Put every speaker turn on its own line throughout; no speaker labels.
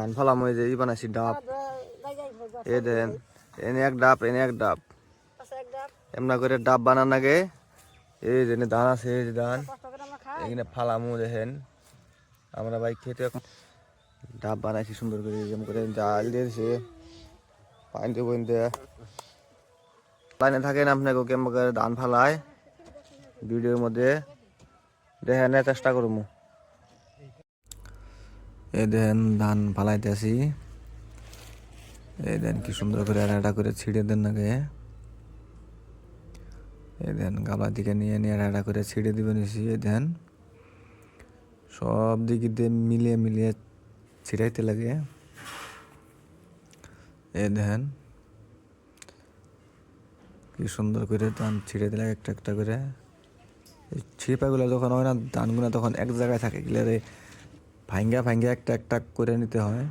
ধান ফালাম ওই যে বানাইছি ডাব, এ দেন এনে এক ডাব এনে এক ডাব, এমনা করে ডাব বানান আগে। এই যে ধান আছে, এই যে ধান এখানে ফালামু দেখেন আমরা ভাই খেতে ডাব বানাইছি সুন্দর করে, যেমন করে জাল দিয়েছে পানি দিয়ে বইন দিয়ে লাইনে থাকেন আপনাকে কেমন করে ধান ফালায় ভিডিওর মধ্যে দেখেন চেষ্টা করবো। এই দেখেন ধান ফালাইতেছি, এই দেন কি সুন্দর করে আড়াটা করে ছিঁড়ে দেন আগে। এই দেন গালার দিকে নিয়ে নিয়ে আড়াটা করে ছিঁড়ে দিবেন। এই দেন সব দিকে দিয়ে মিলিয়ে মিলিয়ে ছিঁড়াইতে লাগে। এই দেখেন কি সুন্দর করে ধান ছিঁড়ে দিলে একটা একটা করে। এই ছিপাগুলো যখন হয় না ধানগুলো তখন এক জায়গায় থাকে, গেলে ভাঙ্গা ভাঙ্গা একটা একটা করে নিতে হয়।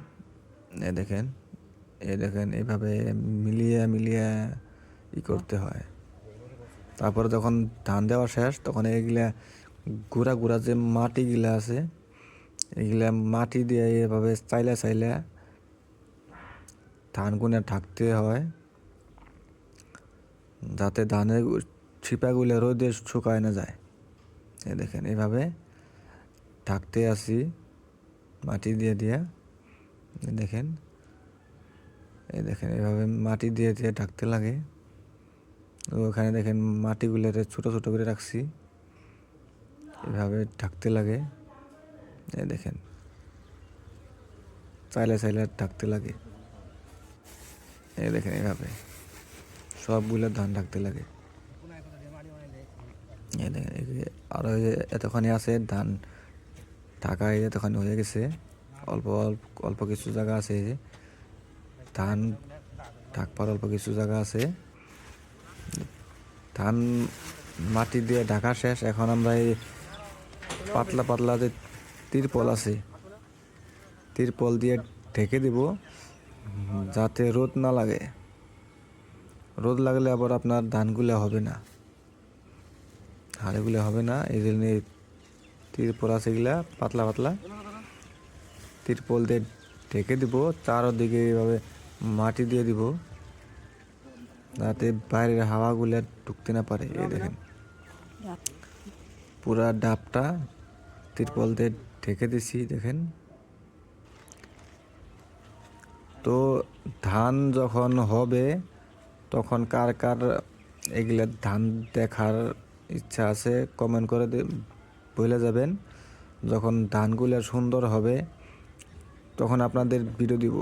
এ দেখেন এইভাবে মিলিয়ে মিলিয়ে করতে হয়। তারপরে যখন ধান দেওয়া শেষ তখন এইগুলা গুঁড়া গুঁড়া যে মাটিগুলা আছে এগুলা মাটি দিয়ে এভাবে চাইলে চাইলে ধানগুলো ঢাকতে হয়, যাতে ধানের ছিপাগুলো রোদে শুকায় না যায়। এই দেখেন এইভাবে ঢাকতে আসি মাটি দিয়ে দিয়ে। দেখেন এই দেখেন এইভাবে মাটি দিয়ে দিয়ে ঢাকতে লাগে। ওখানে দেখেন মাটিগুলো ছোট ছোট করে রাখছি, এভাবে ঢাকতে লাগে। এই দেখেন চাইলে চাইলে ঢাকতে লাগে। এই দেখেন এইভাবে সবগুলো ধান ঢাকতে লাগে। এই দেখেন আরো এতখানি আছে ধান ঢাকা, এতখানি হয়ে গেছে। অল্প অল্প অল্প কিছু জায়গা আছে ধান ঢাকবার, অল্প কিছু জায়গা আছে। ধান মাটি দিয়ে ঢাকা শেষ। এখন আমরা এই পাতলা পাতলা যে তিরপল আছে তিরপল দিয়ে ঢেকে দিব, যাতে রোদ না লাগে। রোদ লাগলে আবার আপনার ধানগুলো হবে না, হাড়গুলো হবে না। এই জন্য তিরপল আছে এগুলা পাতলা পাতলা তিরপল দিয়ে ঢেকে দিব, চারদিকে এইভাবে মাটি দিয়ে দিব, যাতে বাইরের হাওয়াগুলো ঢুকতে না পারে। এই দেখেন পুরা ডাবটা তিরপল দিয়ে ঢেকে দিছি। দেখেন তো ধান যখন হবে তখন কার কার এগুলা ধান দেখার ইচ্ছা আছে কমেন্ট করে বলে যাবেন। যখন ধানগুলো সুন্দর হবে তখন আপনাদের ভিডিও দিব।